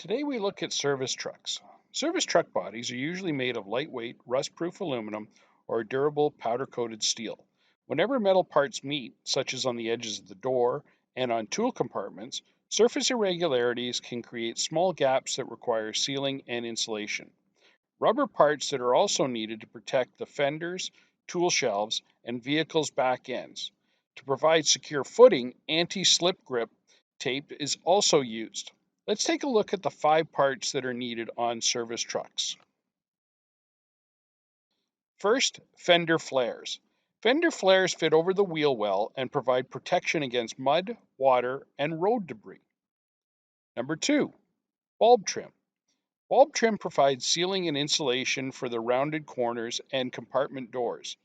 Today we look at service trucks. Service truck bodies are usually made of lightweight, rust-proof aluminum or durable powder-coated steel. Whenever metal parts meet, such as on the edges of the door and on tool compartments, surface irregularities can create small gaps that require sealing and insulation. Rubber parts that are also needed to protect the fenders, tool shelves, and vehicles' back ends. To provide secure footing, anti-slip grip tape is also used. Let's take a look at the 5 parts that are needed on service trucks. First, fender flares. Fender flares fit over the wheel well and provide protection against mud, water, and road debris. Number 2, bulb trim. Bulb trim provides sealing and insulation for the rounded corners and compartment doors.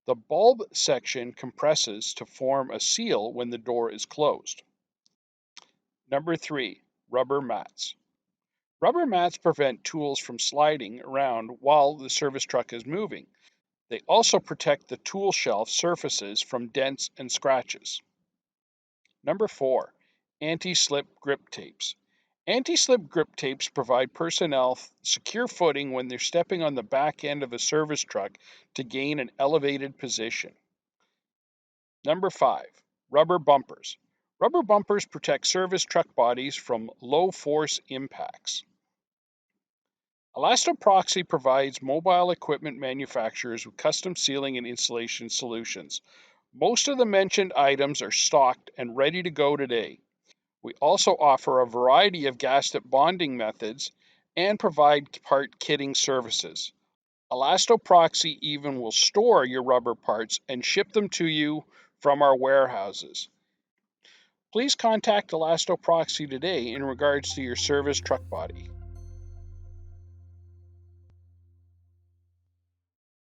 The bulb section compresses to form a seal when the door is closed. Number 3, rubber mats. Rubber mats prevent tools from sliding around while the service truck is moving. They also protect the tool shelf surfaces from dents and scratches. Number 4, anti-slip grip tapes. Anti-slip grip tapes provide personnel secure footing when they're stepping on the back end of a service truck to gain an elevated position. Number 5, rubber bumpers. Rubber bumpers protect service truck bodies from low force impacts. Elasto Proxy provides mobile equipment manufacturers with custom sealing and insulation solutions. Most of the mentioned items are stocked and ready to go today. We also offer a variety of gasket bonding methods and provide part kitting services. Elasto Proxy even will store your rubber parts and ship them to you from our warehouses. Please contact Elasto Proxy today in regards to your service truck body.